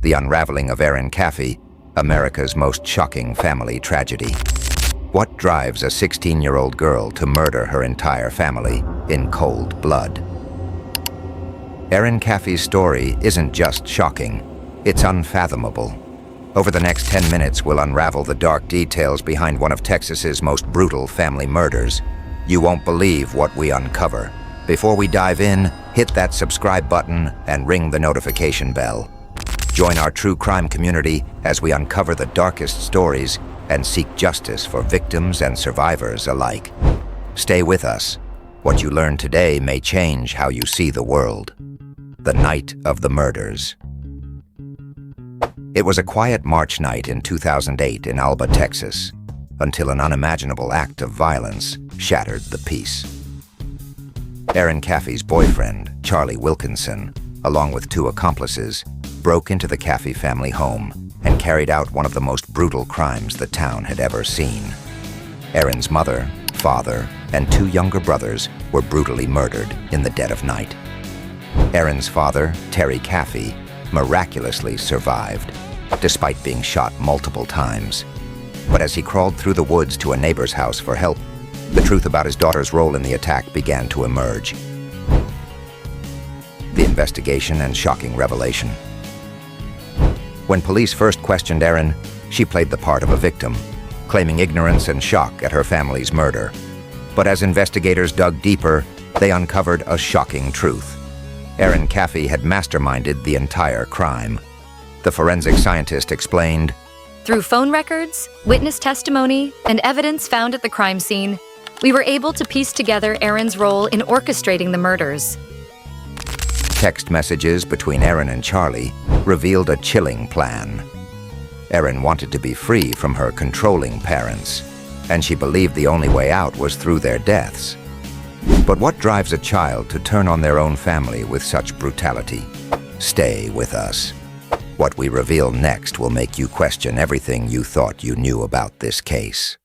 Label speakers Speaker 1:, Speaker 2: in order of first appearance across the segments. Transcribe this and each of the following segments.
Speaker 1: The unraveling of Erin Caffey, America's most shocking family tragedy. What drives a 16-year-old girl to murder her entire family in cold blood? Erin Caffey's story isn't just shocking, it's unfathomable. Over the next 10 minutes, we'll unravel the dark details behind one of Texas's most brutal family murders. You won't believe what we uncover. Before we dive in, hit that subscribe button and ring the notification bell. Join our true crime community as we uncover the darkest stories and seek justice for victims and survivors alike. Stay with us. What you learn today may change how you see the world. The night of the murders. It was a quiet March night in 2008 in Alba, Texas, until an unimaginable act of violence shattered the peace. Erin Caffey's boyfriend, Charlie Wilkinson, along with 2 accomplices, broke into the Caffey family home and carried out one of the most brutal crimes the town had ever seen. Erin's mother, father, and 2 younger brothers were brutally murdered in the dead of night. Erin's father, Terry Caffey, miraculously survived, despite being shot multiple times. But as he crawled through the woods to a neighbor's house for help, the truth about his daughter's role in the attack began to emerge. The investigation and shocking revelation. When police first questioned Erin, she played the part of a victim, claiming ignorance and shock at her family's murder. But as investigators dug deeper, they uncovered a shocking truth. Erin Caffey had masterminded the entire crime. The forensic scientist explained,
Speaker 2: "Through phone records, witness testimony, and evidence found at the crime scene, we were able to piece together Erin's role in orchestrating the murders."
Speaker 1: Text messages between Erin and Charlie revealed a chilling plan. Erin wanted to be free from her controlling parents, and she believed the only way out was through their deaths. But what drives a child to turn on their own family with such brutality? Stay with us. What we reveal next will make you question everything you thought you knew about this case.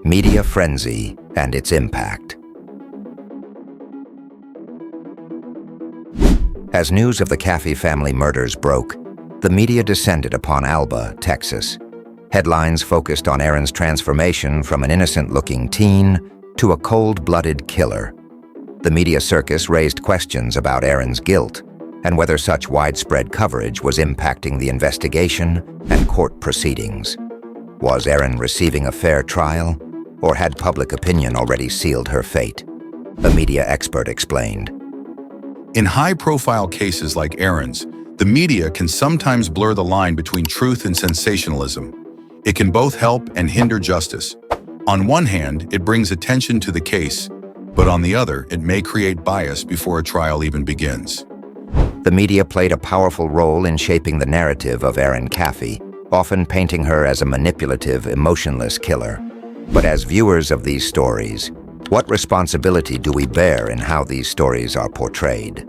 Speaker 1: Media frenzy and its impact. As news of the Caffey family murders broke, the media descended upon Alba, Texas. Headlines focused on Erin's transformation from an innocent-looking teen to a cold-blooded killer. The media circus raised questions about Erin's guilt and whether such widespread coverage was impacting the investigation and court proceedings. Was Erin receiving a fair trial, or had public opinion already sealed her fate? A media expert explained.
Speaker 3: In high-profile cases like Erin's, the media can sometimes blur the line between truth and sensationalism. It can both help and hinder justice. On one hand, it brings attention to the case, but on the other, it may create bias before a trial even begins.
Speaker 1: The media played a powerful role in shaping the narrative of Erin Caffey, often painting her as a manipulative, emotionless killer. But as viewers of these stories, what responsibility do we bear in how these stories are portrayed?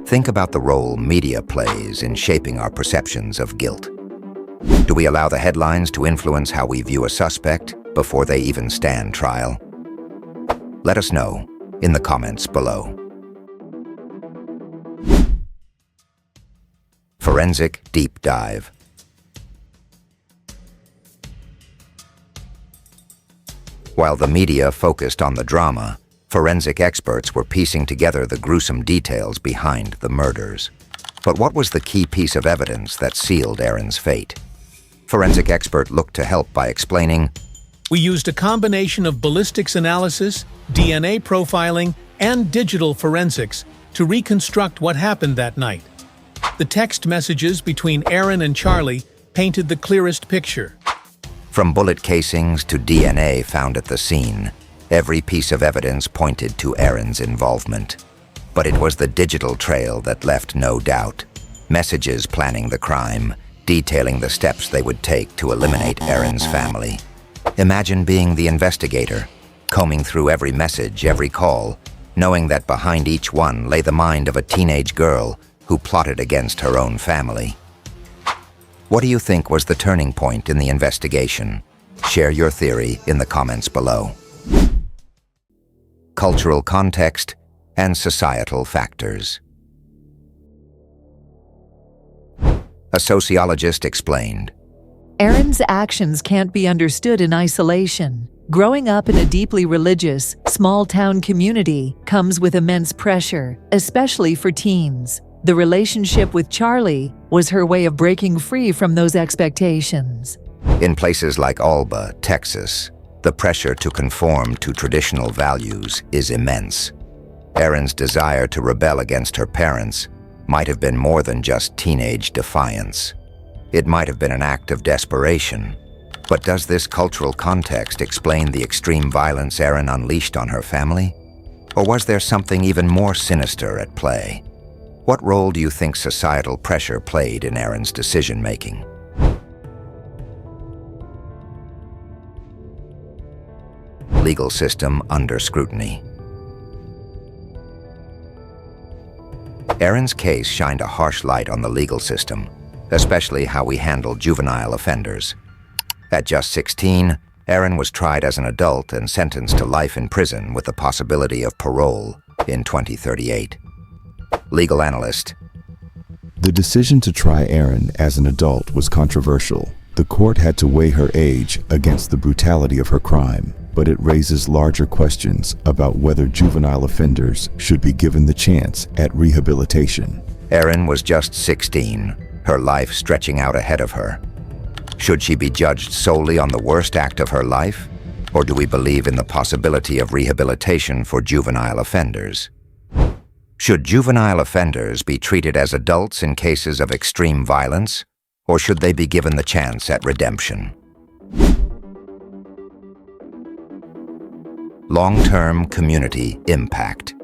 Speaker 1: Think about the role media plays in shaping our perceptions of guilt. Do we allow the headlines to influence how we view a suspect before they even stand trial? Let us know in the comments below. Forensic Deep Dive. While the media focused on the drama, forensic experts were piecing together the gruesome details behind the murders. But what was the key piece of evidence that sealed Erin's fate? Forensic expert looked to help by explaining,
Speaker 4: "We used a combination of ballistics analysis, DNA profiling, and digital forensics to reconstruct what happened that night. The text messages between Erin and Charlie painted the clearest picture."
Speaker 1: From bullet casings to DNA found at the scene, every piece of evidence pointed to Erin's involvement. But it was the digital trail that left no doubt. Messages planning the crime, detailing the steps they would take to eliminate Erin's family. Imagine being the investigator, combing through every message, every call, knowing that behind each one lay the mind of a teenage girl who plotted against her own family. What do you think was the turning point in the investigation? Share your theory in the comments below. Cultural context and societal factors. A sociologist explained,
Speaker 5: Erin's actions can't be understood in isolation. Growing up in a deeply religious, small-town community comes with immense pressure, especially for teens. The relationship with Charlie was her way of breaking free from those expectations.
Speaker 1: In places like Alba, Texas, the pressure to conform to traditional values is immense. Erin's desire to rebel against her parents might have been more than just teenage defiance. It might have been an act of desperation. But does this cultural context explain the extreme violence Erin unleashed on her family? Or was there something even more sinister at play? What role do you think societal pressure played in Erin's decision-making? Legal system under scrutiny. Erin's case shined a harsh light on the legal system, especially how we handle juvenile offenders. At just 16, Erin was tried as an adult and sentenced to life in prison with the possibility of parole in 2038. Legal analyst.
Speaker 6: The decision to try Erin as an adult was controversial. The court had to weigh her age against the brutality of her crime, but it raises larger questions about whether juvenile offenders should be given the chance at rehabilitation.
Speaker 1: Erin was just 16, her life stretching out ahead of her. Should she be judged solely on the worst act of her life? Or do we believe in the possibility of rehabilitation for juvenile offenders? Should juvenile offenders be treated as adults in cases of extreme violence? Or should they be given the chance at redemption? Long-term community impact.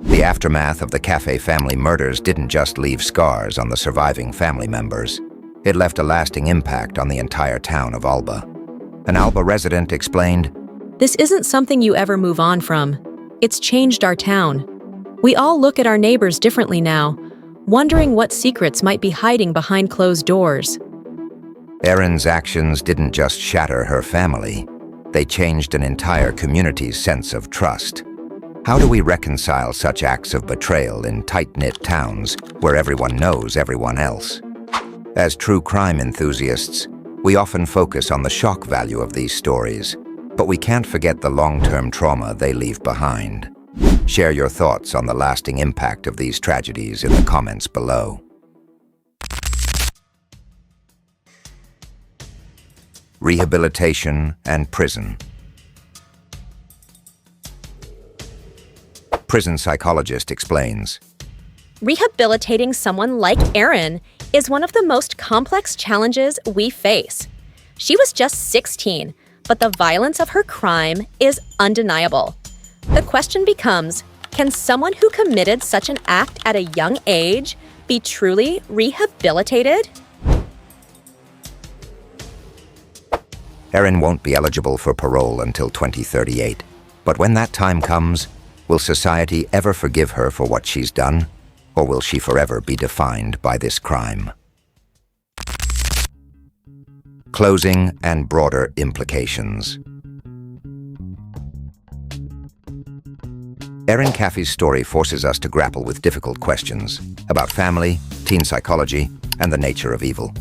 Speaker 1: The aftermath of the Caffey family murders didn't just leave scars on the surviving family members. It left a lasting impact on the entire town of Alba. An Alba resident explained,
Speaker 7: "This isn't something you ever move on from. It's changed our town. We all look at our neighbors differently now, wondering what secrets might be hiding behind closed doors."
Speaker 1: Erin's actions didn't just shatter her family. They changed an entire community's sense of trust. How do we reconcile such acts of betrayal in tight-knit towns where everyone knows everyone else? As true crime enthusiasts, we often focus on the shock value of these stories, but we can't forget the long-term trauma they leave behind. Share your thoughts on the lasting impact of these tragedies in the comments below. Rehabilitation and prison. Prison psychologist explains,
Speaker 8: Rehabilitating someone like Erin is one of the most complex challenges we face. She was just 16, but the violence of her crime is undeniable. The question becomes, can someone who committed such an act at a young age be truly rehabilitated?
Speaker 1: Erin won't be eligible for parole until 2038, but when that time comes, will society ever forgive her for what she's done, or will she forever be defined by this crime? Closing and broader implications. Erin Caffey's story forces us to grapple with difficult questions about family, teen psychology, and the nature of evil.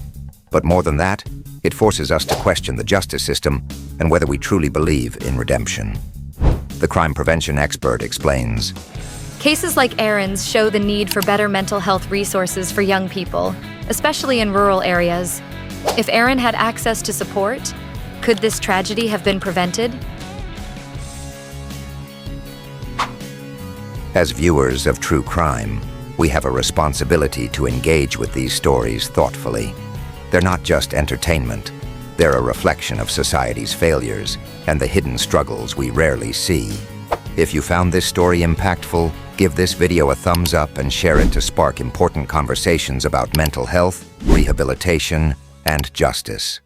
Speaker 1: But more than that, it forces us to question the justice system and whether we truly believe in redemption. The crime prevention expert explains,
Speaker 2: Cases like Erin's show the need for better mental health resources for young people, especially in rural areas. If Erin had access to support, could this tragedy have been prevented?
Speaker 1: As viewers of true crime, we have a responsibility to engage with these stories thoughtfully. They're not just entertainment. They're a reflection of society's failures and the hidden struggles we rarely see. If you found this story impactful, give this video a thumbs up and share it to spark important conversations about mental health, rehabilitation, and justice.